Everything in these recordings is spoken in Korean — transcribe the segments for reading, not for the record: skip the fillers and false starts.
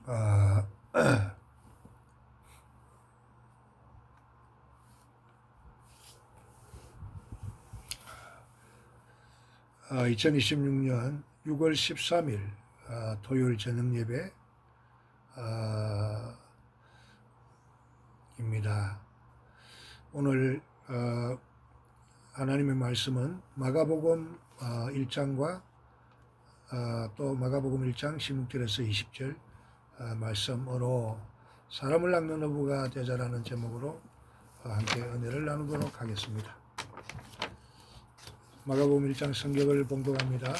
아, 2026년 6월 13일 토요일 저녁 예배 입니다. 오늘 하나님의 말씀은 마가복음 1장과 또 마가복음 1장 16절에서 20절 말씀으로 사람을 낚는 어부가 되자라는 제목으로 함께 은혜를 나누도록 하겠습니다. 마가복음 1장 성경을 봉독합니다.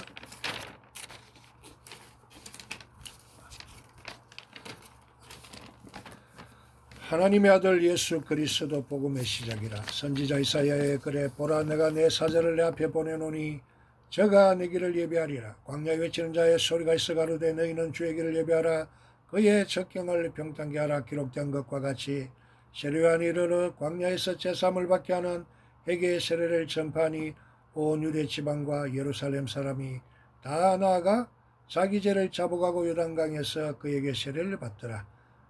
하나님의 아들 예수 그리스도 복음의 시작이라. 선지자 이사야의 글에 보라 내가 내 사자를 내 앞에 보내노니 저가 내 길을 예비하리라. 광야에 외치는 자의 소리가 있어 가로되 너희는 주의 길을 예비하라. 그의 적경을 평탄케 하라. 기록된 것과 같이 세례요한이 이르러 광야에서 제사함을 받게 하는 회개의 세례를 전파하니 온 유대 지방과 예루살렘 사람이 다 나아가 자기 죄를 자복하고 요단강에서 그에게 세례를 받더라.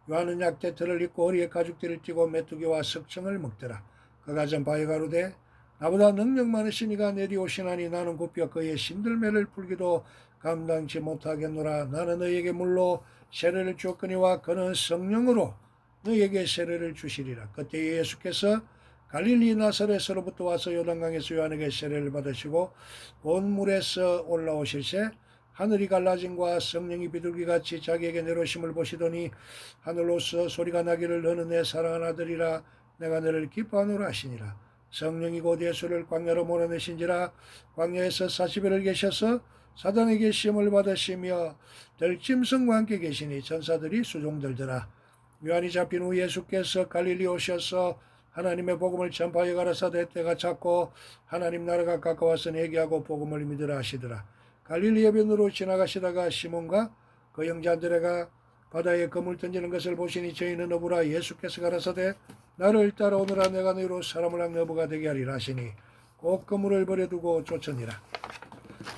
요한은 약대틀을 입고 허리에 가죽띠를 띠고 메뚜기와 석청을 먹더라. 그가 전파해 가로되 나보다 능력 많으신 이가 내리 오시나니 나는 굽혀 그의 신들매를 풀기도 감당치 못하겠노라. 나는 너희에게 물로 세례를 주었거니와 그는 성령으로 너희에게 세례를 주시리라. 그때 예수께서 갈릴리 나사렛으로부터 와서 요단강에서 요한에게 세례를 받으시고 온 물에서 올라오실새 하늘이 갈라짐과 성령이 비둘기같이 자기에게 내려오심을 보시더니 하늘로서 소리가 나기를 너는 내 사랑하는 아들이라 내가 너를 기뻐하노라 하시니라. 성령이 곧 예수를 광야로 몰아내신지라. 광야에서 40일을 계셔서 사단에게 시험을 받으시며 들짐승과 함께 계시니 천사들이 수종들더라. 요한이 잡힌 후 예수께서 갈릴리 오셔서 하나님의 복음을 전파하여 가라사대 때가 찼고 하나님 나라가 가까웠으니 회개하고 복음을 믿으라 하시더라. 갈릴리 해변으로 지나가시다가 시몬과 그 형제 안드레가 바다에 그물 던지는 것을 보시니 저희는 어부라. 예수께서 가라사대 나를 따라오너라. 내가 너희로 사람을 낚는 어부가 되게 하리라 하시니 곧 그물을 버려두고 쫓으니라.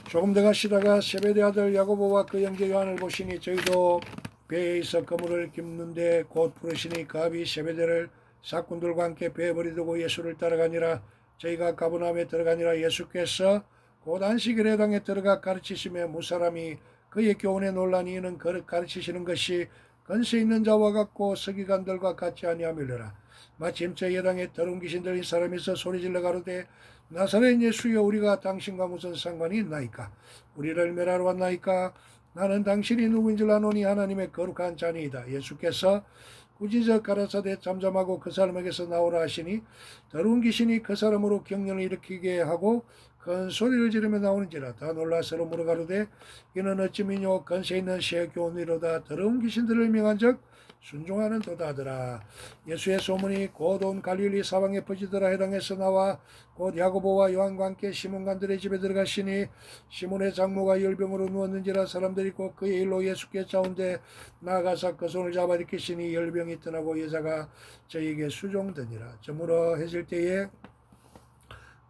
조금 더 가시다가 세베대 아들 야고보와 그 형제 요한을 보시니 저희도 배에 있어 그물을 깁는데 곧 부르시니 그 아비 세베대를 사꾼들과 함께 배에 버려두고 예수를 따라가니라. 저희가 가버나움에 들어가니라. 예수께서 곧 안식일에 당에 들어가 가르치시며 무사람이 그의 교훈에 놀라니 이는 가르치시는 것이 건세 있는 자와 같고 서기관들과 같지 아니하밀러라. 마침 저 예당에 더러운 귀신 들린 사람이 있어 소리질러 가로되 나사렛 예수여 우리가 당신과 무슨 상관이 있나이까? 우리를 멸하러 왔나이까? 나는 당신이 누구인 줄 아노니 하나님의 거룩한 자니이다. 예수께서 꾸짖어 가라사대 잠잠하고 그 사람에게서 나오라 하시니 더러운 귀신이 그 사람으로 경련을 일으키게 하고 큰 소리를 지르며 나오는지라. 다 놀라 서로 물어가로되 이는 어찌 미뇨 건세 있는 새 교훈이로다. 더러운 귀신들을 명한 적 순종하는 도다더라. 예수의 소문이 곧 온 갈릴리 사방에 퍼지더라. 해당에서 나와 곧 야고보와 요한과 함께 시몬 간들의 집에 들어가시니 시몬의 장모가 열병으로 누웠는지라. 사람들이 곧 그의 일로 예수께 짜온데 나아가사 그 손을 잡아 일으키시니 열병이 떠나고 여자가 저에게 수종되니라. 저물어 해질 때에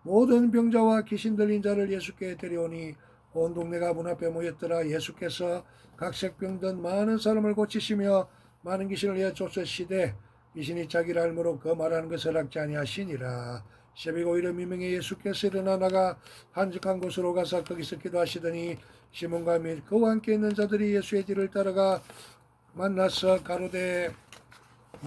모든 병자와 귀신 들린 자를 예수께 데려오니 온 동네가 문 앞에 모였더라. 예수께서 각색병든 많은 사람을 고치시며 많은 귀신을 내어 쫓으시되 귀신이 자기를 알므로 그 말하는 것을 악지 아니하시니라. 새벽 오히려 미명에 예수께서 일어나 나가 한적한 곳으로 가서 거기서 기도하시더니 시몬과 및 그와 함께 있는 자들이 예수의 뒤를 따라가 만나서 가로되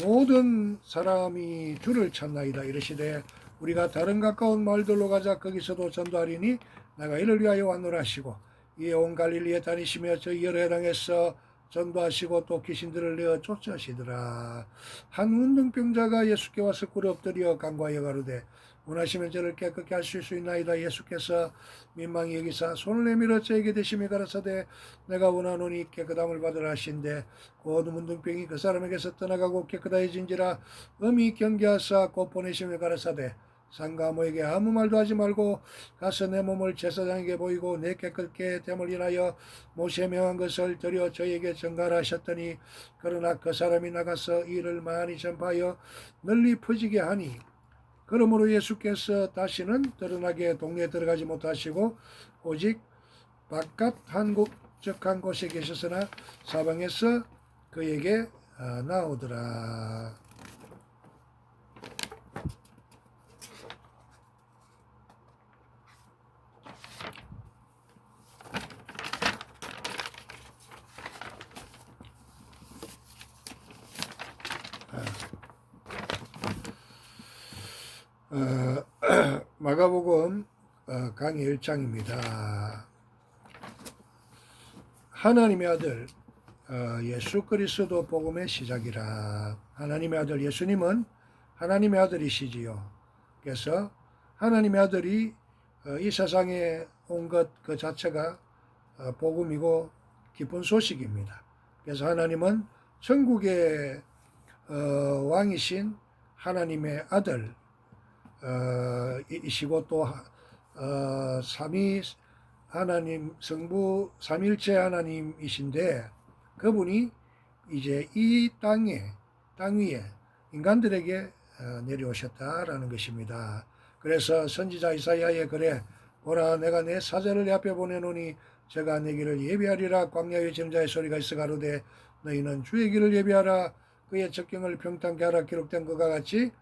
모든 사람이 주를 찾나이다. 이르시되 우리가 다른 가까운 마을들로 가자. 거기서도 전도하리니 내가 이를 위하여 왔노라 하시고 이에 온 갈릴리에 다니시며 저희 여러 해당에서 전도하시고 또 귀신들을 내어 쫓으시더라. 한 운동병자가 예수께 와서 꿇어 엎드려 간구하여 가로되 원하시면 저를 깨끗게 하실 수 있나이다. 예수께서 민망히 여기사 손을 내밀어 저에게 대시며 가라사대 내가 원하노니 깨끗함을 받으라 하신대 곧 문둥병이 그 사람에게서 떠나가고 깨끗해진지라. 음이 경계하사 곧 보내시며 가라사대 상가모에게 아무 말도 하지 말고 가서 내 몸을 제사장에게 보이고 내 깨끗게 됨을 인하여 모세 명한 것을 드려 저에게 전가를 하셨더니 그러나 그 사람이 나가서 이를 많이 전파하여 널리 퍼지게 하니 그러므로 예수께서 다시는 드러나게 동네에 들어가지 못하시고 오직 바깥 한적한 곳에 계셨으나 사방에서 그에게 나오더라. 마가복음 강의 1장입니다. 하나님의 아들 예수 그리스도 복음의 시작이라. 하나님의 아들 예수님은 하나님의 아들이시지요. 그래서 하나님의 아들이 이 세상에 온 것 그 자체가 복음이고 기쁜 소식입니다. 그래서 하나님은 천국의 왕이신 하나님의 아들 이시고 또 삼위 하나님 성부 삼일체 하나님이신데 그분이 이제 이 땅 위에 인간들에게 내려오셨다라는 것입니다. 그래서 선지자 이사야의 글에 보라 내가 내 사자를 내 앞에 보내노니 저가 내 길을 예비하리라. 광야의 전자의 소리가 있어 가로되 너희는 주의 길을 예비하라. 그의 적경을 평탄케 하라. 기록된 것과 같이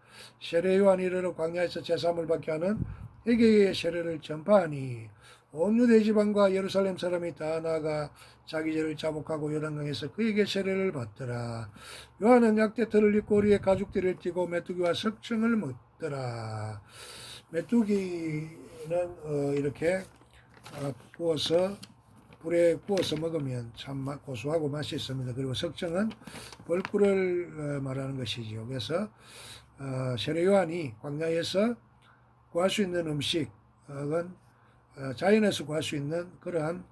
세례 요한이 이르러 광야에서 제사함을 받게 하는 회개의 세례를 전파하니 온 유대 지방과 예루살렘 사람이 다 나아가 자기 죄를 자복하고 요단강에서 그에게 세례를 받더라. 요한은 약대털을 입고 우리의 가죽띠를 띠고 메뚜기와 석청을 먹더라. 메뚜기는 이렇게 구워서 불에 구워서 먹으면 참 고소하고 맛있습니다. 그리고 석청은 벌꿀을 말하는 것이지요. 그래서 세례 요한이 광야에서 구할 수 있는 음식은 자연에서 구할 수 있는 그러한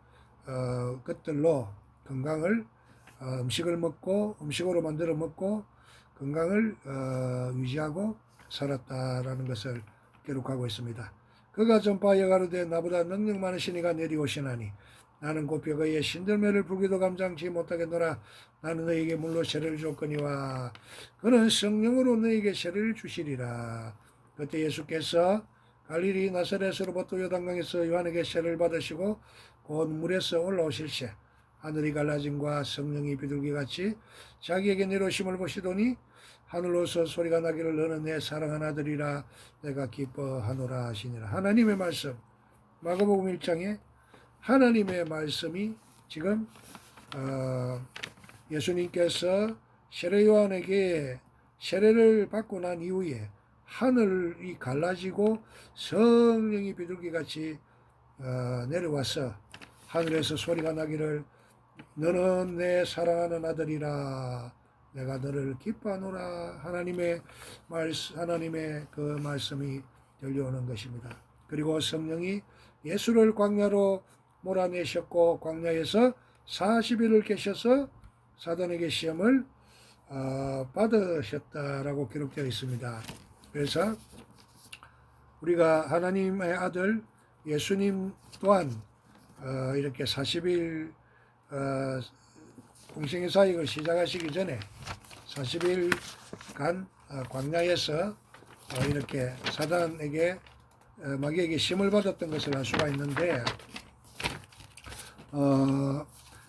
것들로 건강을 음식을 먹고 음식으로 만들어 먹고 건강을 유지하고 살았다라는 것을 기록하고 있습니다. 그가 전파하여 가로되 나보다 능력 많으신 이가 내려오시나니 나는 곧 벽의 신들매를 불기도 감당치 못하겠노라. 나는 너에게 물로 세례를 줬거니와 그는 성령으로 너에게 세례를 주시리라. 그때 예수께서 갈릴리 나사렛으로부터 요단강에서 요한에게 세례를 받으시고 곧 물에서 올라오실새 하늘이 갈라짐과 성령이 비둘기같이 자기에게 내려오심을 보시더니 하늘로서 소리가 나기를 너는 내 사랑하는 아들이라 내가 기뻐하노라 하시니라. 하나님의 말씀 마가복음 1장에 하나님의 말씀이 지금 예수님께서 세례 요한에게 세례를 받고 난 이후에 하늘이 갈라지고 성령이 비둘기같이 내려와서 하늘에서 소리가 나기를 너는 내 사랑하는 아들이라 내가 너를 기뻐하노라. 하나님의 그 말씀이 들려오는 것입니다. 그리고 성령이 예수를 광야로 몰아내셨고 광야에서 40일을 계셔서 사단에게 시험을 받으셨다라고 기록되어 있습니다. 그래서 우리가 하나님의 아들 예수님 또한 이렇게 40일 공생의 사역을 시작하시기 전에 40일간 광야에서 이렇게 사단에게 마귀에게 시험을 받았던 것을 알 수가 있는데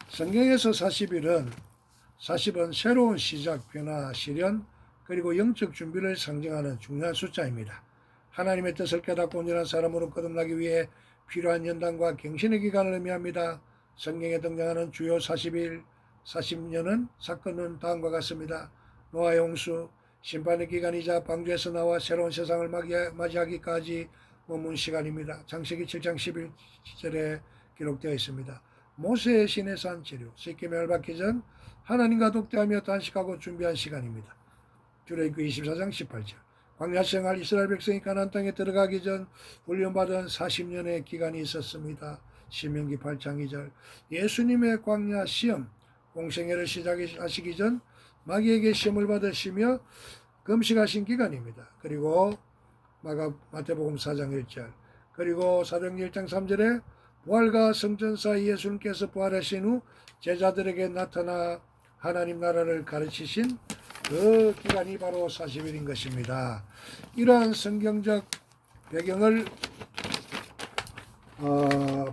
성경에서 40은 새로운 시작, 변화, 실현 그리고 영적 준비를 상징하는 중요한 숫자입니다. 하나님의 뜻을 깨닫고 온전한 사람으로 거듭나기 위해 필요한 연단과 갱신의 기간을 의미합니다. 성경에 등장하는 주요 40일, 40년은 사건은 다음과 같습니다. 노아의 홍수, 심판의 기간이자 방주에서 나와 새로운 세상을 맞이하기까지 머문 시간입니다. 창세기 7장 11절에 기록되어 있습니다. 모세의 시내산 재료, 십계명을 받기 전 하나님과 독대하며 단식하고 준비한 시간입니다. 출애굽기 24장 18절. 광야 생활 이스라엘 백성이 가나안 땅에 들어가기 전 훈련받은 40년의 기간이 있었습니다. 신명기 8장 2절. 예수님의 광야 시험, 공생애를 시작하시기 전 마귀에게 시험을 받으시며 금식하신 기간입니다. 그리고 마태복음 4장 1절. 그리고 사도행전 1장 3절에 부활과 성전 사이 예수님께서 부활하신 후 제자들에게 나타나 하나님 나라를 가르치신 그 기간이 바로 40일인 것입니다. 이러한 성경적 배경을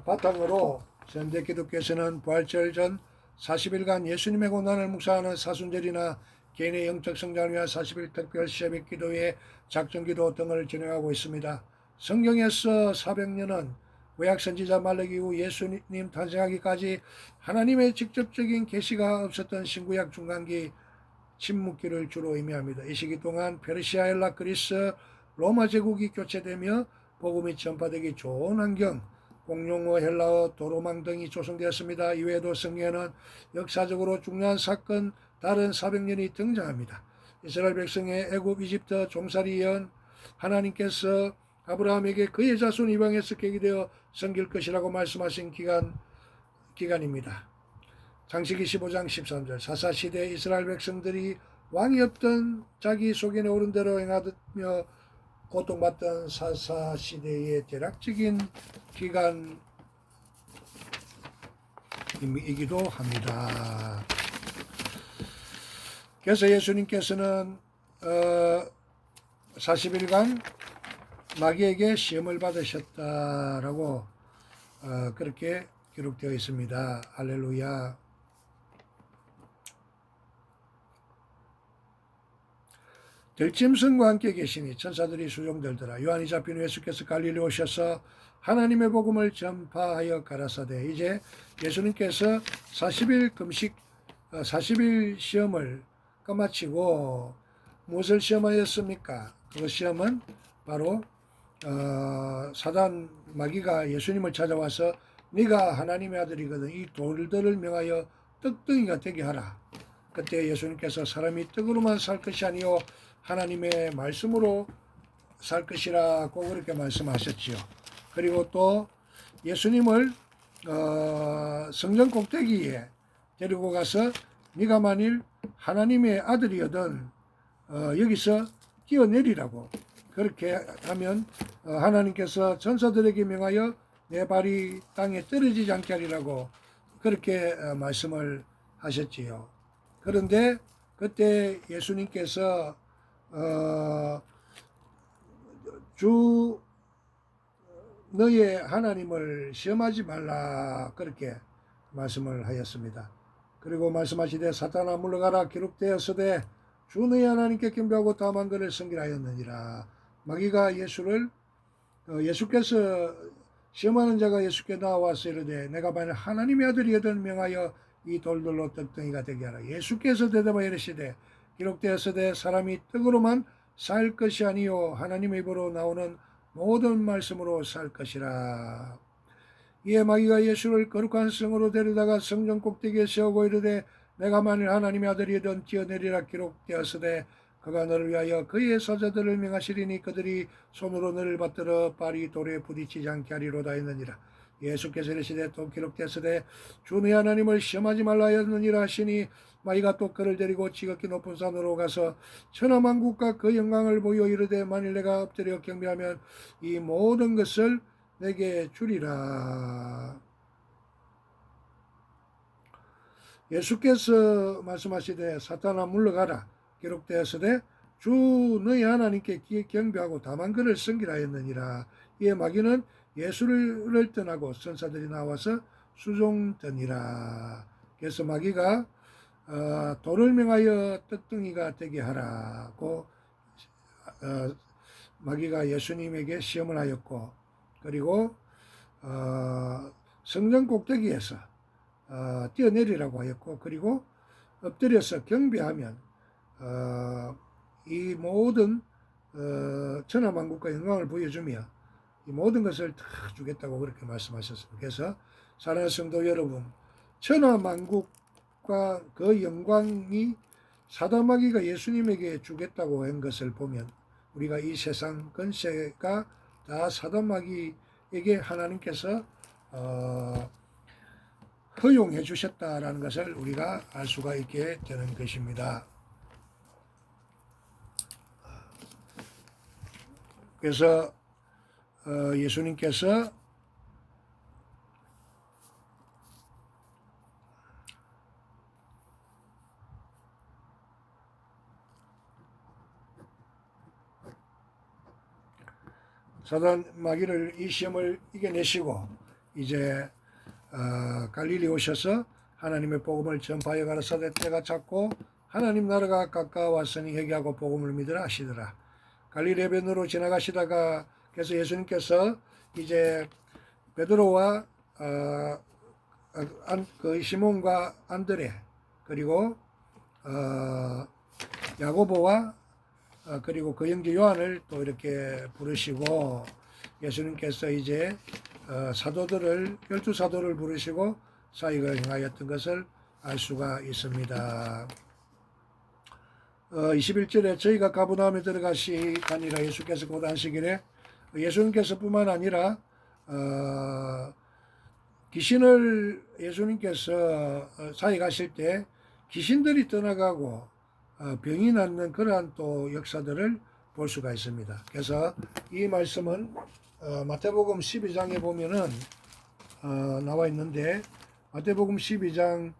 바탕으로 현대 기독교에서는 부활절 전 40일간 예수님의 고난을 묵상하는 사순절이나 개인의 영적 성장을 위한 40일 특별 새벽 기도회, 작정기도 등을 진행하고 있습니다. 성경에서 400년은 구약 선지자 말라기 이후 예수님 탄생하기까지 하나님의 직접적인 계시가 없었던 신구약 중간기 침묵기를 주로 의미합니다. 이 시기 동안 페르시아, 헬라, 그리스, 로마 제국이 교체되며 복음이 전파되기 좋은 환경, 공용어, 헬라어, 도로망 등이 조성되었습니다. 이외에도 성경에는 역사적으로 중요한 사건 다른 400년이 등장합니다. 이스라엘 백성의 애굽, 이집트 종살이 예언, 하나님께서 아브라함에게 그의 자손 이방에서 계기되어 섬길 것이라고 말씀하신 기간입니다. 창세기 15장 13절 사사시대 이스라엘 백성들이 왕이 없던 자기 속인의 어른대로 행하며 고통받던 사사시대의 대략적인 기간이기도 합니다. 그래서 예수님께서는 40일간 마귀에게 시험을 받으셨다라고 그렇게 기록되어 있습니다. 할렐루야. 들짐승과 함께 계시니 천사들이 수종들더라. 요한이 잡힌 예수께서 갈릴리 오셔서 하나님의 복음을 전파하여 가라사대. 이제 예수님께서 40일 금식 40일 시험을 끝마치고 무엇을 시험하였습니까? 그 시험은 바로 사단 마귀가 예수님을 찾아와서 네가 하나님의 아들이거든 이 돌들을 명하여 떡덩이가 되게 하라. 그때 예수님께서 사람이 떡으로만 살 것이 아니요 하나님의 말씀으로 살 것이라고 그렇게 말씀하셨지요. 그리고 또 예수님을 성전 꼭대기에 데리고 가서 네가 만일 하나님의 아들이거든 여기서 뛰어내리라고 그렇게 하면 하나님께서 전사들에게 명하여 내 발이 땅에 떨어지지 않게 하리라고 그렇게 말씀을 하셨지요. 그런데 그때 예수님께서 주 너의 하나님을 시험하지 말라 그렇게 말씀을 하였습니다. 그리고 말씀하시되 사탄아 물러가라 기록되었으되 주 너의 하나님께 경배하고 다만 그를 섬기라였느니라. 마귀가 예수께서 시험하는 자가 예수께 나와서 이르되 내가 만일 하나님의 아들이거든 명하여 이 돌들로 떡덩이가 되게 하라. 예수께서 대답하여 이르시되 기록되었으되 사람이 떡으로만 살 것이 아니요 하나님의 입으로 나오는 모든 말씀으로 살 것이라. 이에 마귀가 예수를 거룩한 성으로 데려다가 성전 꼭대기에 세우고 이르되 내가 만일 하나님의 아들이든 뛰어내리라 기록되었으되 그가 너를 위하여 그의 사자들을 명하시리니 그들이 손으로 너를 받들어 발이 돌에 부딪히지 않게 하리로다 했느니라. 예수께서 이르시되 또 기록되었으되 주 너의 하나님을 시험하지 말라 하였느니라 하시니 마귀가 또 그를 데리고 지극히 높은 산으로 가서 천하만국과 그 영광을 보여 이르되 만일 내가 엎드려 경배하면 이 모든 것을 내게 주리라. 예수께서 말씀하시되 사탄아 물러가라 기록되었으되 주 너희 하나님께 경배하고 다만 그를 섬기라 했느니라. 이에 마귀는 예수를 떠나고 천사들이 나와서 수종되니라. 그래서 마귀가 돌을 명하여 떡덩이가 되게 하라고 마귀가 예수님에게 시험을 하였고 그리고 성전 꼭대기에서 뛰어내리라고 하였고 그리고 엎드려서 경배하면 이 모든 천하만국과 영광을 보여주며 이 모든 것을 다 주겠다고 그렇게 말씀하셨습니다. 그래서 사랑하는 성도 여러분, 천하만국과 그 영광이 사단마귀가 예수님에게 주겠다고 한 것을 보면 우리가 이 세상 권세가 다 사단마귀에게 하나님께서 허용해 주셨다라는 것을 우리가 알 수가 있게 되는 것입니다. 그래서 예수님께서 사단 마귀를 이 시험을 이겨내시고 이제 갈릴리 오셔서 하나님의 복음을 전파하여 가라사대 때가 찼고 하나님 나라가 가까워왔으니 회개하고 복음을 믿으라 하시더라. 갈릴리 해변으로 지나가시다가 그래서 예수님께서 이제 베드로와 그 시몬과 안드레 그리고 야고보와 그리고 그 형제 요한을 또 이렇게 부르시고 예수님께서 이제 사도들을 12사도를 부르시고 사역을 행하였던 것을 알 수가 있습니다. 21절에 저희가 가버나움에 들어가시니라 예수께서 곧 안식일에 예수님께서 뿐만 아니라 귀신을 예수님께서 사역하실 때 귀신들이 떠나가고 병이 낫는 그러한 또 역사들을 볼 수가 있습니다. 그래서 이 말씀은 마태복음 12장에 보면은 나와 있는데 마태복음 12장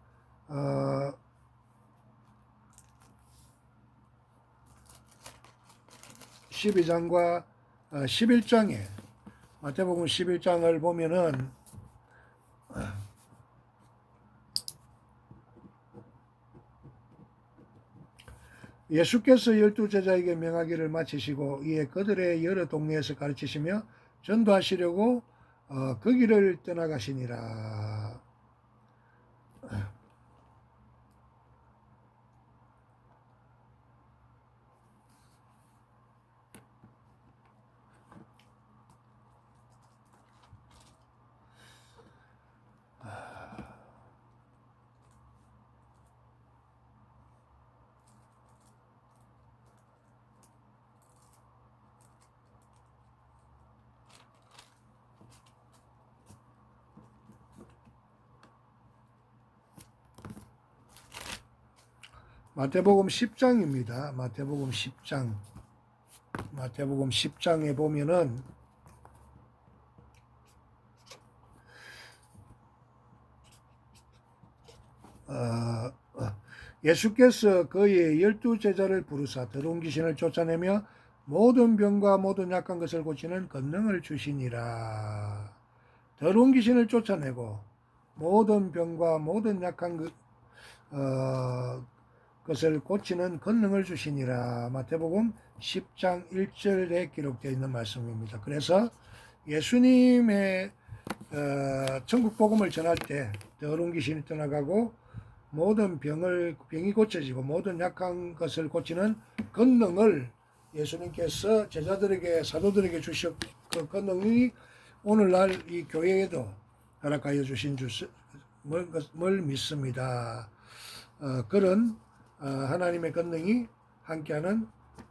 12장과 11장에 마태복음 11장을 보면은 예수께서 12제자에게 명하기를 마치시고 이에 그들의 여러 동네에서 가르치시며 전도하시려고 그 길을 떠나가시니라. 마태복음 10장입니다. 마태복음 10장. 마태복음 10장에 보면은 예수께서 그의 12제자를 부르사 더러운 귀신을 쫓아내며 모든 병과 모든 약한 것을 고치는 권능을 주시니라. 더러운 귀신을 쫓아내고 모든 병과 모든 약한 것을 고치는 권능을 주시니라. 마태복음 10장 1절에 기록되어 있는 말씀입니다. 그래서 예수님의 천국 복음을 전할 때 더러운 귀신이 떠나가고 모든 병이 고쳐지고 모든 약한 것을 고치는 권능을 예수님께서 제자들에게 사도들에게 주셨 그 권능이 오늘날 이 교회에도 허락하여 주신 걸 믿습니다. 그런 하나님의 권능이 함께하는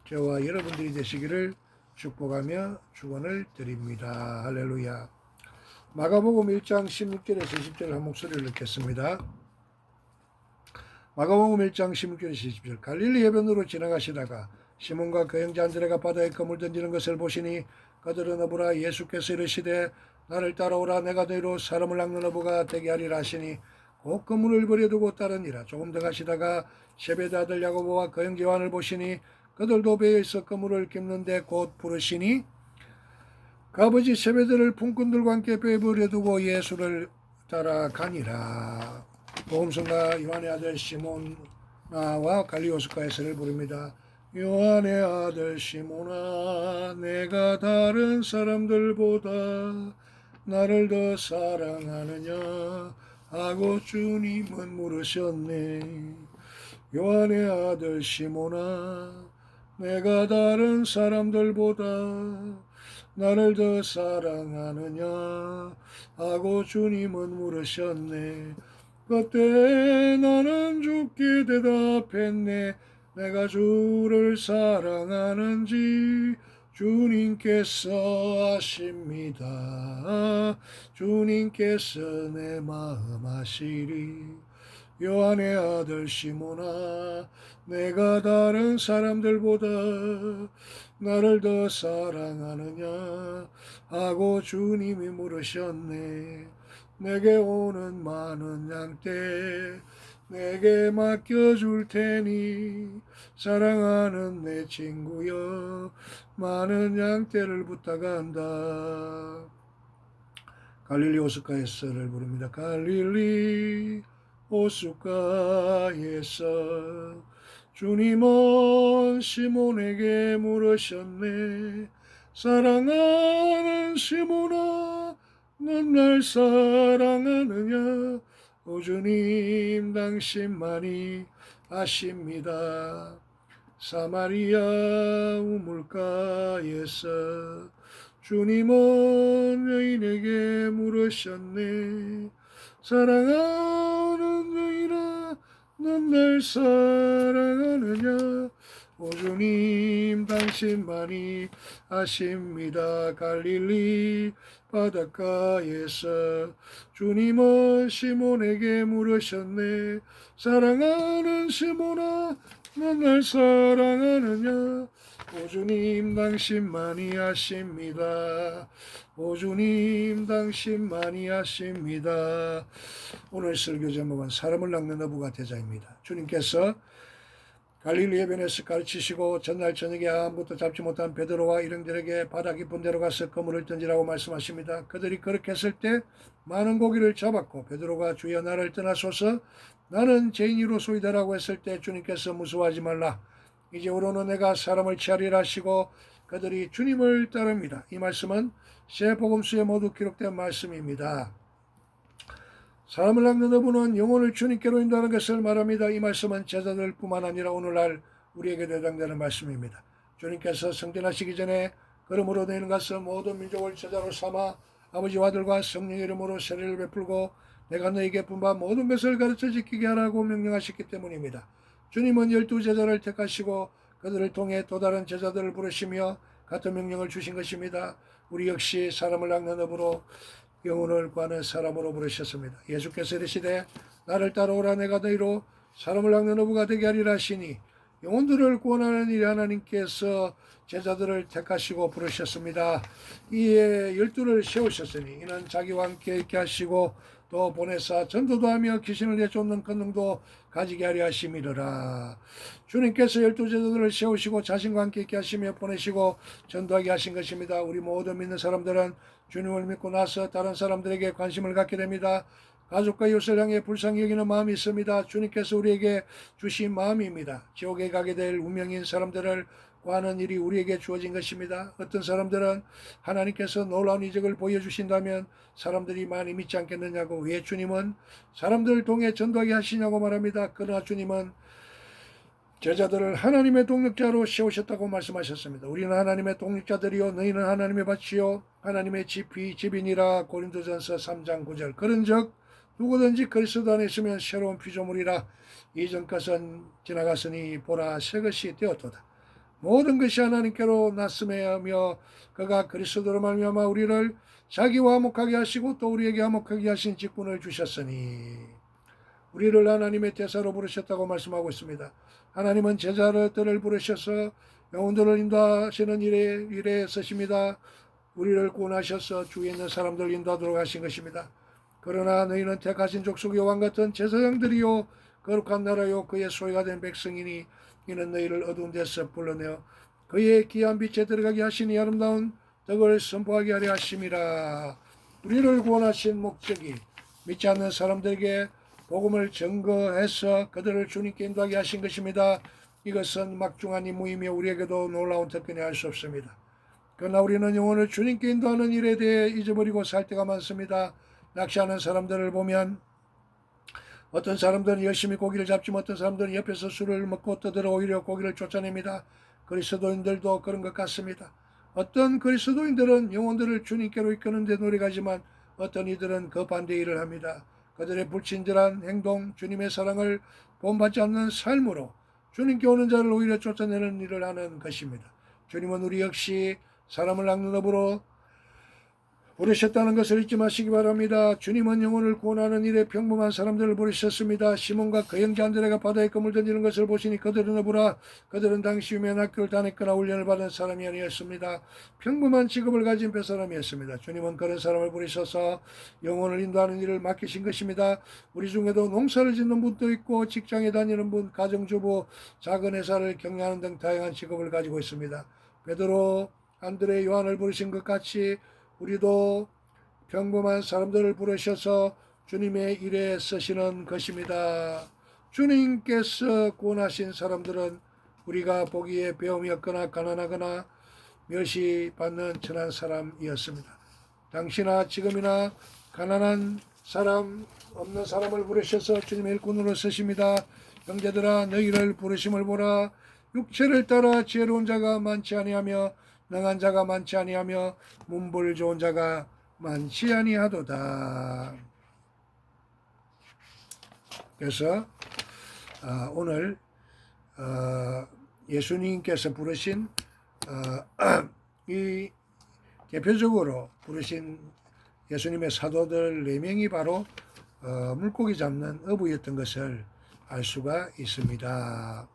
저와 여러분들이 되시기를 축복하며 축원을 드립니다. 할렐루야. 마가복음 1장 16절에서 20절 한 목소리를 읽겠습니다. 마가복음 1장 16절에서 20절 갈릴리 해변으로 지나가시다가 시몬과 그 형제 안드레가 바다에 그물 던지는 것을 보시니 그들은 어부라. 예수께서 이르시되 나를 따라오라. 내가 너희로 사람을 낚는 어부가 되게 하리라 하시니 곧 그물을 버려두고 따르니라. 조금 더 가시다가 세베대 아들 야고보와 그 형제 요한을 보시니 그들도 배에 있어 그물을 깁는데 곧 부르시니 그 아버지 세베대를 품꾼들과 함께 배에 버려두고 예수를 따라가니라. 복음성가 요한의 아들 시몬아와 갈리오스가 에서를 부릅니다. 요한의 아들 시몬아, 내가 다른 사람들보다 나를 더 사랑하느냐 하고 주님은 물으셨네. 요한의 아들 시몬아, 내가 다른 사람들보다 나를 더 사랑하느냐 하고 주님은 물으셨네. 그때 나는 주께 대답했네. 내가 주를 사랑하는지 주님께서 아십니다. 주님께서 내 마음 아시리. 요한의 아들 시몬아, 내가 다른 사람들보다 나를 더 사랑하느냐 하고 주님이 물으셨네. 내게 오는 많은 양떼 내게 맡겨줄 테니 사랑하는 내 친구여, 많은 양떼를 부탁한다. 갈릴리 오스카에서를 부릅니다. 갈릴리 호숫가에서 주님은 시몬에게 물으셨네. 사랑하는 시몬아, 넌 날 사랑하느냐? 오 주님, 당신만이 아십니다. 사마리아 우물가에서 주님은 여인에게 물으셨네. 사랑하는 여인아, 넌 날 사랑하느냐? 오 주님, 당신만이 아십니다. 갈릴리 바닷가에서 주님은 시몬에게 물으셨네. 사랑하는 시몬아, 넌 날 사랑하느냐? 오 주님, 당신만이 아십니다. 오 주님, 당신만이 아십니다. 오늘 설교 제목은 사람을 낚는 어부가 되자입니다. 주님께서 갈릴리 해변에서 가르치시고 전날 저녁에 아무것도 잡지 못한 베드로와 일행들에게 바다 깊은 데로 가서 그물을 던지라고 말씀하십니다. 그들이 그렇게 했을 때 많은 고기를 잡았고 베드로가 주여 나를 떠나소서 나는 죄인이로소이다라고 했을 때 주님께서 무서워하지 말라. 이제후로는 내가 사람을 취하리라 하시고 그들이 주님을 따릅니다. 이 말씀은 새 복음서에 모두 기록된 말씀입니다. 사람을 낚는 어부는 영혼을 주님께로 인도하는 것을 말합니다. 이 말씀은 제자들뿐만 아니라 오늘날 우리에게 해당되는 말씀입니다. 주님께서 성전하시기 전에 그러므로 너희는 가서 모든 민족을 제자로 삼아 아버지와 아들과 성령의 이름으로 세례를 베풀고 내가 너희에게 분바 모든 것을 가르쳐 지키게 하라고 명령하셨기 때문입니다. 주님은 12제자를 택하시고 그들을 통해 또 다른 제자들을 부르시며 같은 명령을 주신 것입니다. 우리 역시 사람을 낚는 어부로 영혼을 구하는 사람으로 부르셨습니다. 예수께서 이르시되 나를 따라오라 내가 너희로 사람을 낚는 어부가 되게 하리라 하시니 영혼들을 구원하는 일에 하나님께서 제자들을 택하시고 부르셨습니다. 이에 12를 세우셨으니 이는 자기와 함께 있게 하시고 또 보내사 전도도 하며 귀신을 내쫓는 권능도 가지게 하려 하심이로라. 주님께서 12제자들을 세우시고 자신과 함께 있게 하시며 보내시고 전도하게 하신 것입니다. 우리 모든 믿는 사람들은 주님을 믿고 나서 다른 사람들에게 관심을 갖게 됩니다. 가족과 이웃을 향해 불쌍히 여기는 마음이 있습니다. 주님께서 우리에게 주신 마음입니다. 지옥에 가게 될 운명인 사람들을 구하는 일이 우리에게 주어진 것입니다. 어떤 사람들은 하나님께서 놀라운 이적을 보여주신다면 사람들이 많이 믿지 않겠느냐고 왜 주님은 사람들을 통해 전도하게 하시냐고 말합니다. 그러나 주님은 제자들을 하나님의 동력자로 세우셨다고 말씀하셨습니다. 우리는 하나님의 동력자들이요 너희는 하나님의 밭이요 하나님의 집이니라. 고린도전서 3장 9절. 그런즉 누구든지 그리스도 안에 있으면 새로운 피조물이라. 이전 것은 지나갔으니 보라 새 것이 되었도다. 모든 것이 하나님께로 났음에하며 그가 그리스도로 말미암아 우리를 자기와 화목하게 하시고 또 우리에게 화목하게 하신 직분을 주셨으니 우리를 하나님의 대사로 부르셨다고 말씀하고 있습니다. 하나님은 제자들을 부르셔서 영혼들을 인도하시는 일에 쓰십니다. 우리를 구원하셔서 주위에 있는 사람들을 인도하도록 하신 것입니다. 그러나 너희는 택하신 족속의 왕 같은 제사장들이요 거룩한 나라요 그의 소유가 된 백성이니 이는 너희를 어두운 데서 불러내어 그의 귀한 빛에 들어가게 하시니 아름다운 덕을 선포하게 하려 하심이라. 우리를 구원하신 목적이 믿지 않는 사람들에게 복음을 증거해서 그들을 주님께 인도하게 하신 것입니다. 이것은 막중한 임무이며 우리에게도 놀라운 특권이 할 수 없습니다. 그러나 우리는 영혼을 주님께 인도하는 일에 대해 잊어버리고 살 때가 많습니다. 낚시하는 사람들을 보면 어떤 사람들은 열심히 고기를 잡지만 어떤 사람들은 옆에서 술을 먹고 떠들어 오히려 고기를 쫓아냅니다. 그리스도인들도 그런 것 같습니다. 어떤 그리스도인들은 영혼들을 주님께로 이끄는 데 노력하지만 어떤 이들은 그 반대 일을 합니다. 그들의 불친절한 행동, 주님의 사랑을 본받지 않는 삶으로 주님께 오는 자를 오히려 쫓아내는 일을 하는 것입니다. 주님은 우리 역시 사람을 낚는 업으로 부르셨다는 것을 잊지 마시기 바랍니다. 주님은 영혼을 구원하는 일에 평범한 사람들을 부르셨습니다. 시몬과 그 형제 안드레가 바다에 그물 던지는 것을 보시니 그들은 어부라. 그들은 당시 유명한 학교를 다녔거나 훈련을 받은 사람이 아니었습니다. 평범한 직업을 가진 뱃사람이었습니다. 주님은 그런 사람을 부르셔서 영혼을 인도하는 일을 맡기신 것입니다. 우리 중에도 농사를 짓는 분도 있고 직장에 다니는 분, 가정주부, 작은 회사를 경영하는 등 다양한 직업을 가지고 있습니다. 베드로, 안드레, 요한을 부르신 것 같이 우리도 평범한 사람들을 부르셔서 주님의 일에 쓰시는 것입니다. 주님께서 구원하신 사람들은 우리가 보기에 배움이 없거나 가난하거나 멸시받는 천한 사람이었습니다. 당시나 지금이나 가난한 사람, 없는 사람을 부르셔서 주님의 일꾼으로 쓰십니다. 형제들아 너희를 부르심을 보라. 육체를 따라 지혜로운 자가 많지 아니하며 능한 자가 많지 아니하며 문벌 좋은 자가 많지 아니하도다. 그래서 오늘 예수님께서 부르신 이 대표적으로 부르신 예수님의 사도들 4명이 바로 물고기 잡는 어부였던 것을 알 수가 있습니다.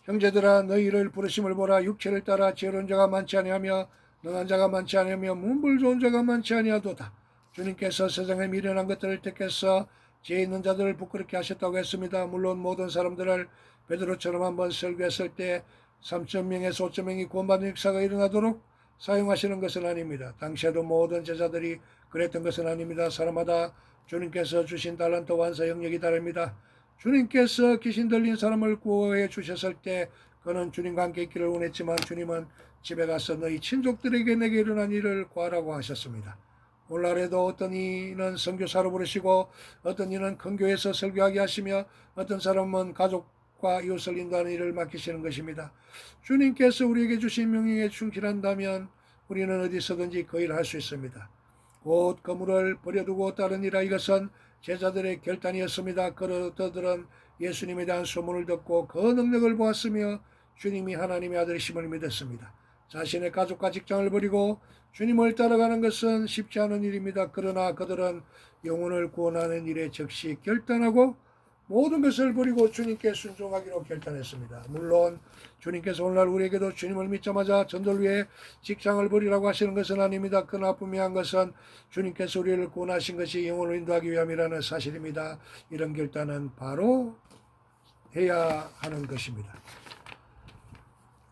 형제들아 너희를 부르심을 보라. 육체를 따라 지혜로운 자가 많지 아니하며 능한 자가 많지 아니하며 문벌 좋은 자가 많지 아니하도다. 주님께서 세상에 미련한 것들을 택해서 지혜 있는 자들을 부끄럽게 하셨다고 했습니다. 물론 모든 사람들을 베드로처럼 한번 설교했을 때 3,000명에서 5,000명이 구원받는 역사가 일어나도록 사용하시는 것은 아닙니다. 당시에도 모든 제자들이 그랬던 것은 아닙니다. 사람마다 주님께서 주신 달란트 완서 영역이 다릅니다. 주님께서 귀신 들린 사람을 구원해 주셨을 때 그는 주님과 함께 있기를 원했지만 주님은 집에 가서 너희 친족들에게 내게 일어난 일을 구하라고 하셨습니다. 오늘날에도 어떤 이는 선교사로 부르시고 어떤 이는 큰 교회에서 설교하게 하시며 어떤 사람은 가족과 이웃을 인도하는 일을 맡기시는 것입니다. 주님께서 우리에게 주신 명령에 충실한다면 우리는 어디서든지 그 일을 할 수 있습니다. 곧 그물을 버려두고 다른 일하 이것은 제자들의 결단이었습니다. 그들은 예수님에 대한 소문을 듣고 그 능력을 보았으며 주님이 하나님의 아들이심을 믿었습니다. 자신의 가족과 직장을 버리고 주님을 따라가는 것은 쉽지 않은 일입니다. 그러나 그들은 영혼을 구원하는 일에 즉시 결단하고 모든 것을 버리고 주님께 순종하기로 결단했습니다. 물론 주님께서 오늘날 우리에게도 주님을 믿자마자 전도를 위해 직장을 버리라고 하시는 것은 아닙니다. 그러나 분명한 것은 주님께서 우리를 구원하신 것이 영혼을 인도하기 위함이라는 사실입니다. 이런 결단은 바로 해야 하는 것입니다.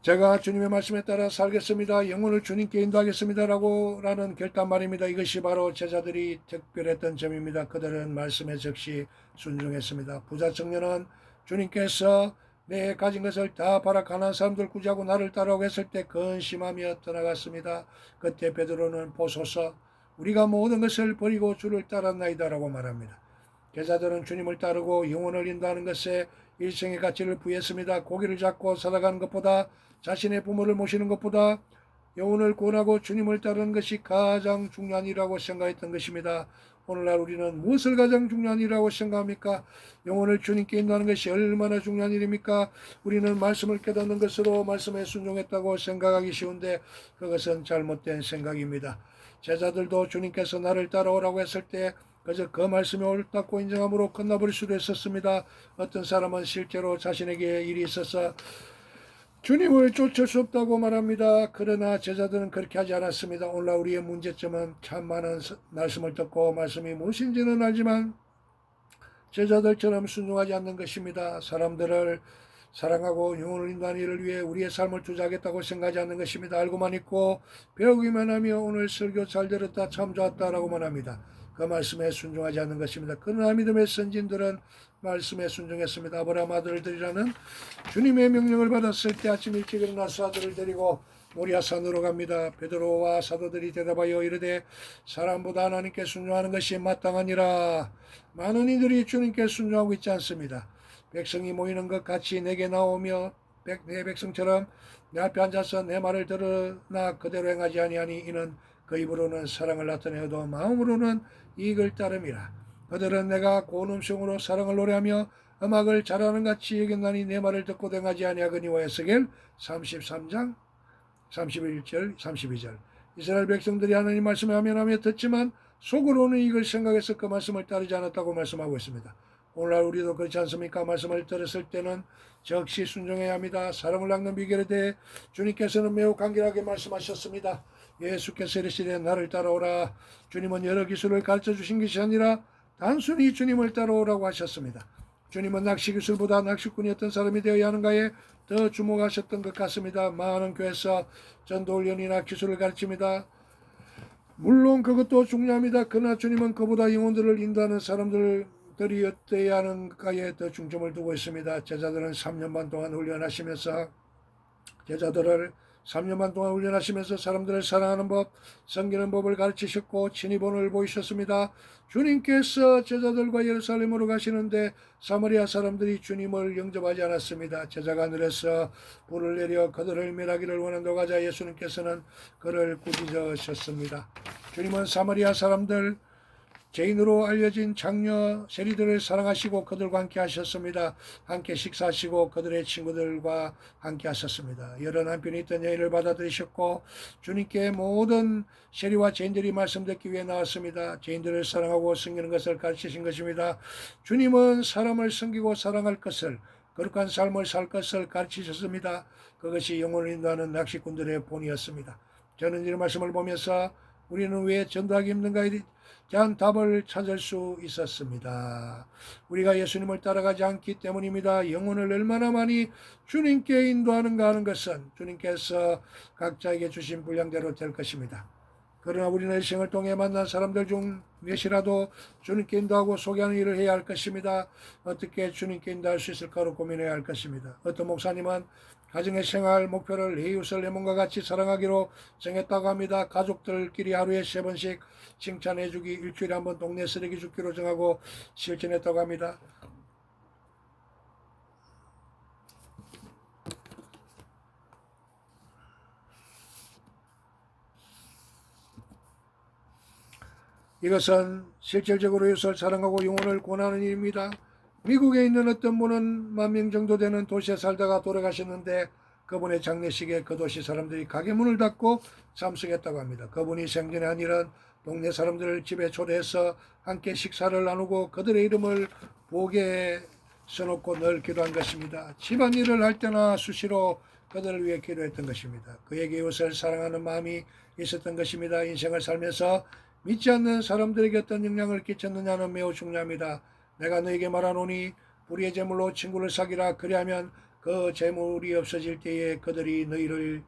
제가 주님의 말씀에 따라 살겠습니다. 영혼을 주님께 인도하겠습니다. 라는 결단 말입니다. 이것이 바로 제자들이 특별했던 점입니다. 그들은 말씀에 즉시 순종했습니다. 부자 청년은 주님께서 내 가진 것을 다 팔아 가난한 사람들 구제하고 나를 따라오고 했을 때 근심하며 떠나갔습니다. 그때 베드로는 보소서 우리가 모든 것을 버리고 주를 따랐나이다 라고 말합니다. 제자들은 주님을 따르고 영혼을 인도하는 것에 일생의 가치를 부여했습니다. 고기를 잡고 살아가는 것보다 자신의 부모를 모시는 것보다 영혼을 구원하고 주님을 따르는 것이 가장 중요한 일이라고 생각했던 것입니다. 오늘날 우리는 무엇을 가장 중요한 일이라고 생각합니까? 영혼을 주님께 인도하는 것이 얼마나 중요한 일입니까? 우리는 말씀을 깨닫는 것으로 말씀에 순종했다고 생각하기 쉬운데 그것은 잘못된 생각입니다. 제자들도 주님께서 나를 따라오라고 했을 때 그저 그 말씀이 옳다고 인정함으로 끝나버릴 수도 있었습니다. 어떤 사람은 실제로 자신에게 일이 있어서 주님을 쫓을 수 없다고 말합니다. 그러나 제자들은 그렇게 하지 않았습니다. 오늘날 우리의 문제점은 참 많은 말씀을 듣고 말씀이 무엇인지는 알지만 제자들처럼 순종하지 않는 것입니다. 사람들을 사랑하고 영혼을 인도하는 일을 위해 우리의 삶을 투자하겠다고 생각하지 않는 것입니다. 알고만 있고 배우기만 하며 오늘 설교 잘 들었다 참 좋았다라고만 합니다. 그 말씀에 순종하지 않는 것입니다. 그러나 믿음의 선진들은 말씀에 순종했습니다. 아브라함 아들들이라는 주님의 명령을 받았을 때 아침 일찍 일어나서 아들을 데리고 모리아산으로 갑니다. 베드로와 사도들이 대답하여 이르되 사람보다 하나님께 순종하는 것이 마땅하니라. 많은 이들이 주님께 순종하고 있지 않습니다. 백성이 모이는 것 같이 내게 나오며 내 백성처럼 내 앞에 앉아서 내 말을 들으나 그대로 행하지 아니하니 이는 그 입으로는 사랑을 나타내어도 마음으로는 이익을 따름이라. 그들은 내가 고운 음성으로 사랑을 노래하며 음악을 잘하는 같이 여겼나니 내 말을 듣고 행하지 아니하거니와 에스겔 33장 31절 32절. 이스라엘 백성들이 하나님 말씀에 하면하며 듣지만 속으로는 이걸 생각해서 그 말씀을 따르지 않았다고 말씀하고 있습니다. 오늘날 우리도 그렇지 않습니까? 말씀을 들었을 때는 즉시 순종해야 합니다. 사랑을 낚는 비결에 대해 주님께서는 매우 간결하게 말씀하셨습니다. 예수께서 이르시되 나를 따라오라. 주님은 여러 기술을 가르쳐 주신 것이 아니라 단순히 주님을 따라오라고 하셨습니다. 주님은 낚시 기술보다 낚시꾼이었던 사람이 되어야 하는가에 더 주목하셨던 것 같습니다. 많은 교회에서 전도훈련이나 기술을 가르칩니다. 물론 그것도 중요합니다. 그러나 주님은 그보다 영혼들을 인도하는 사람들이 어때야 하는가에 더 중점을 두고 있습니다. 제자들은 3년 반 동안 훈련하시면서 제자들을 3년 반 동안 훈련하시면서 사람들을 사랑하는 법, 섬기는 법을 가르치셨고 친히 본을 보이셨습니다. 주님께서 제자들과 예루살렘으로 가시는데 사마리아 사람들이 주님을 영접하지 않았습니다. 제자가 하늘에서 불을 내려 그들을 멸하기를 원한다고 하자 예수님께서는 그를 꾸짖으셨습니다. 주님은 사마리아 사람들, 죄인으로 알려진 장녀 세리들을 사랑하시고 그들과 함께 하셨습니다. 함께 식사하시고 그들의 친구들과 함께 하셨습니다. 여러 남편이 있던 여인을 받아들이셨고 주님께 모든 세리와 죄인들이 말씀 듣기 위해 나왔습니다. 죄인들을 사랑하고 섬기는 것을 가르치신 것입니다. 주님은 사람을 섬기고 사랑할 것을, 거룩한 삶을 살 것을 가르치셨습니다. 그것이 영혼을 인도하는 낚시꾼들의 본이었습니다. 저는 이 말씀을 보면서 우리는 왜 전도하기 힘든가에 대한 답을 찾을 수 있었습니다. 우리가 예수님을 따라가지 않기 때문입니다. 영혼을 얼마나 많이 주님께 인도하는가 하는 것은 주님께서 각자에게 주신 분량대로 될 것입니다. 그러나 우리는 일생을 통해 만난 사람들 중 몇이라도 주님께 인도하고 소개하는 일을 해야 할 것입니다. 어떻게 주님께 인도할 수 있을까로 고민해야 할 것입니다. 어떤 목사님은 가정의 생활 목표를 이웃을 내 몸과 같이 사랑하기로 정했다고 합니다. 가족들끼리 하루에 3번씩 칭찬해주기, 일주일에 한 번 동네 쓰레기 줍기로 정하고 실천했다고 합니다. 이것은 실질적으로 이웃을 사랑하고 영혼을 권하는 일입니다. 미국에 있는 어떤 분은 10,000명 정도 되는 도시에 살다가 돌아가셨는데 그분의 장례식에 그 도시 사람들이 가게 문을 닫고 참석했다고 합니다. 그분이 생전에 한 일은 동네 사람들을 집에 초대해서 함께 식사를 나누고 그들의 이름을 보게 써놓고 늘 기도한 것입니다. 집안일을 할 때나 수시로 그들을 위해 기도했던 것입니다. 그에게 이웃을 사랑하는 마음이 있었던 것입니다. 인생을 살면서 믿지 않는 사람들에게 어떤 영향을 끼쳤느냐는 매우 중요합니다. 내가 너에게 말하노니 불의의 제물로 친구를 사귀라. 그리하면 그 제물이 없어질 때에 그들이 너희를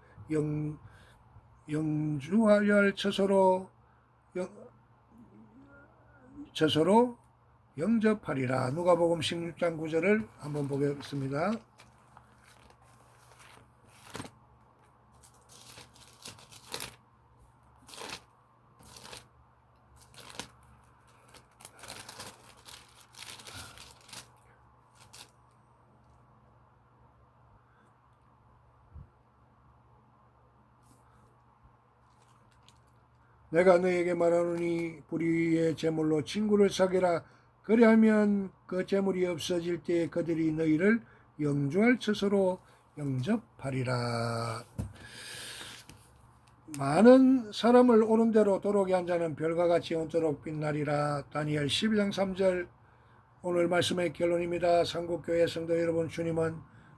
영주할 처소로 영접하리라. 누가복음 16장 9절을 한번 보겠습니다. 내가 너에게 말하노니 불의의 제물로 친구를 사귀라. 그리하면 그 제물이 없어질 때에 그들이 너희를 영주할 처소로 영접하리라. 많은 사람을 옳은 대로 도록에 한 자는 별과 같이 영토록 빛나리라. 다니엘 12장 3절 오늘 말씀의 결론입니다. 삼국교회 성도 여러분, 주님은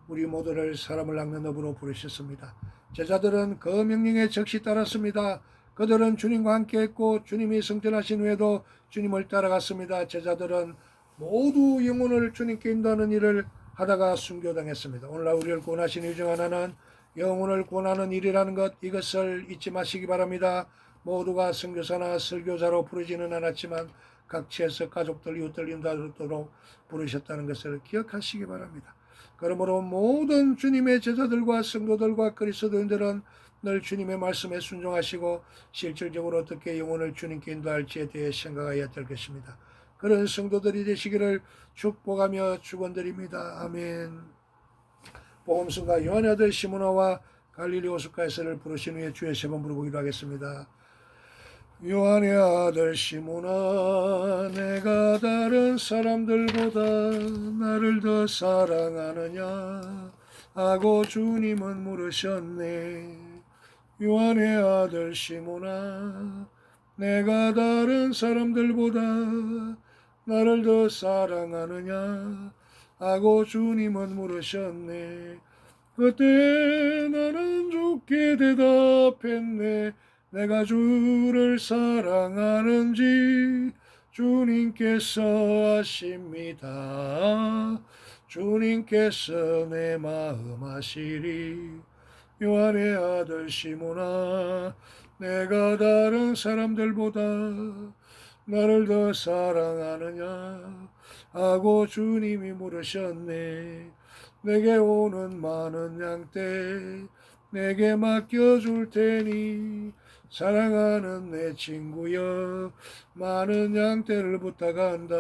우리 모두를 사람을 낚는 업으로 부르셨습니다. 제자들은 그 명령에 즉시 따랐습니다. 그들은 주님과 함께 했고 주님이 승천하신 후에도 주님을 따라갔습니다. 제자들은 모두 영혼을 주님께 인도하는 일을 하다가 순교당했습니다. 오늘날 우리를 구원하신 이유 중 하나는 영혼을 구원하는 일이라는 것, 이것을 잊지 마시기 바랍니다. 모두가 선교사나 설교자로 부르지는 않았지만 각지에서 가족들, 이웃들 인도하도록 부르셨다는 것을 기억하시기 바랍니다. 그러므로 모든 주님의 제자들과 성도들과 그리스도인들은 늘 주님의 말씀에 순종하시고 실질적으로 어떻게 영혼을 주님께 인도할지에 대해 생각해야 될 것입니다. 그런 성도들이 되시기를 축복하며 축원드립니다. 아멘. 복음성가 요한의 아들 시므나와 갈릴리 호숫가에서를 부르신 후에 주의 세 번 부르고 기도하겠습니다. 요한의 아들 시므나, 내가 다른 사람들보다 나를 더 사랑하느냐 하고 주님은 물으셨네. 요한의 아들 시므나, 내가 다른 사람들보다 나를 더 사랑하느냐 하고 주님은 물으셨네. 그때 나는 좋게 대답했네. 내가 주를 사랑하는지 주님께서 아십니다. 주님께서 내 마음 아시리. 요한의 아들 시므나, 내가 다른 사람들보다 나를 더 사랑하느냐 하고 주님이 물으셨네. 내게 오는 많은 양떼 내게 맡겨줄 테니 사랑하는 내 친구여 많은 양떼를 부탁한다.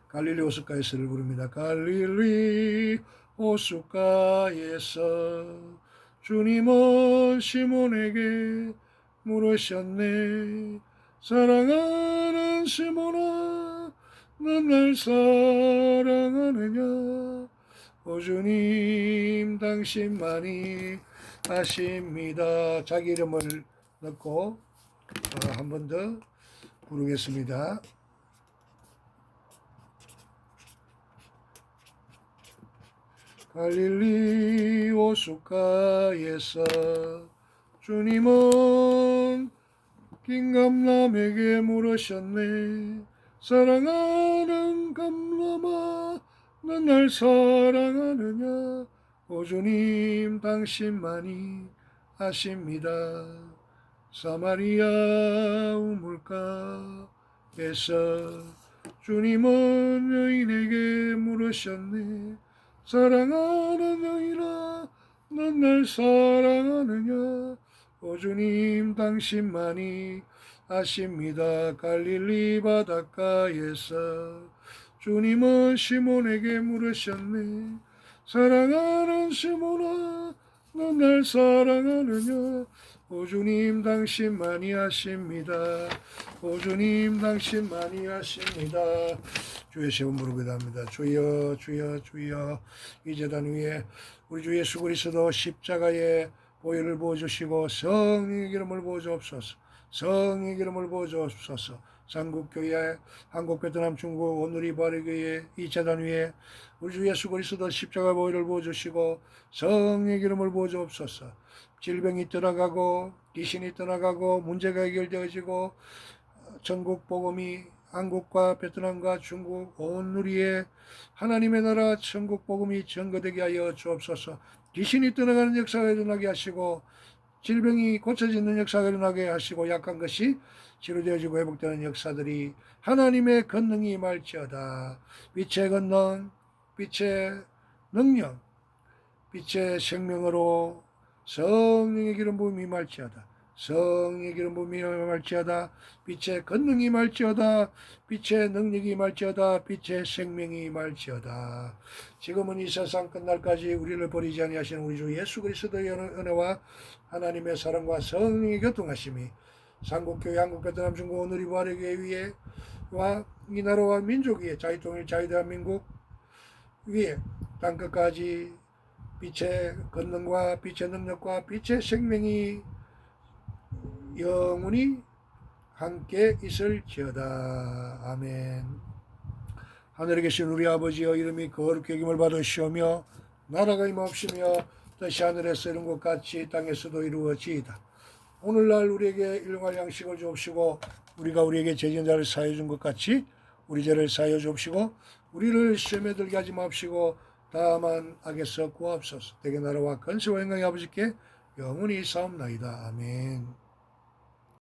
갈릴리 호숫가에서를 부릅니다. 갈릴리 호숫가에서 주님은 시몬에게 물으셨네. 사랑하는 시몬아 넌 날 사랑하느냐. 오 주님 당신만이 아십니다. 자기 이름을 넣고 한 번 더 부르겠습니다. 갈릴리 호숫가에서 주님은 긴감람에게 물으셨네. 사랑하는 감람아 넌 날 사랑하느냐. 오 주님 당신만이 아십니다. 사마리아 우물가에서 주님은 여인에게 물으셨네. 사랑하는 여인아 넌 날 사랑하느냐. 오 주님 당신만이 아십니다. 갈릴리 바닷가에서 주님은 시몬에게 물으셨네. 사랑하는 시몬아 넌 날 사랑하느냐. 오 주님 당신만이 아십니다. 오 주님 당신만이 아십니다. 주의 세번 부르기도합니다. 주여 주여 주여. 이 제단 위에 우리 주 예수 그리스도 십자가의 보혈을 부어주시고 성령의 기름을 부어주옵소서. 성령의 기름을 부어주옵소서. 삼국교회, 한국, 베트남, 중국, 오늘이 바르교회 이 제단 위에 우리 주 예수 그리스도 십자가 보혈을 부어주시고 성령의 기름을 부어주옵소서. 질병이 떠나가고 귀신이 떠나가고 문제가 해결되어지고 전국 복음이 한국과 베트남과 중국 온 누리에 하나님의 나라 천국 복음이 전거되게 하여 주옵소서. 귀신이 떠나가는 역사가 일어나게 하시고 질병이 고쳐지는 역사가 일어나게 하시고 약한 것이 치료되어지고 회복되는 역사들이 하나님의 권능이 임할지어다. 빛의 권능, 빛의 능력, 빛의 생명으로 성령의 기름 부음이 임할지어다. 성령의 기름 부음이 임할지어다. 빛의 권능이 임할지어다. 빛의 능력이 임할지어다. 빛의 생명이 임할지어다. 지금은 이 세상 끝날까지 우리를 버리지 아니하시는 우리 주 예수 그리스도의 은혜와 하나님의 사랑과 성령의 교통하심이 삼국교회, 한국, 베트남, 중국, 오늘이 부활의 위에 와 이 나라와 민족 위에 자유통일 자유대한민국 위에 땅끝까지 빛의 권능과 빛의 능력과 빛의 생명이 영원히 함께 있을지어다. 아멘. 하늘에 계신 우리 아버지여 이름이 거룩히 여김을 받으시오며 나라가 임하옵시며 뜻이 하늘에서 이룬 것 같이 땅에서도 이루어지이다. 오늘날 우리에게 일용할 양식을 주옵시고 우리가 우리에게 죄진 자를 사하여 준 것 같이 우리 죄를 사하여 주옵시고 우리를 시험에 들게 하지 마옵시고 다만 악에서 구하옵소서. 대개 나라와 권세와 영광이 아버지께 영원히 사옵나이다. 아멘.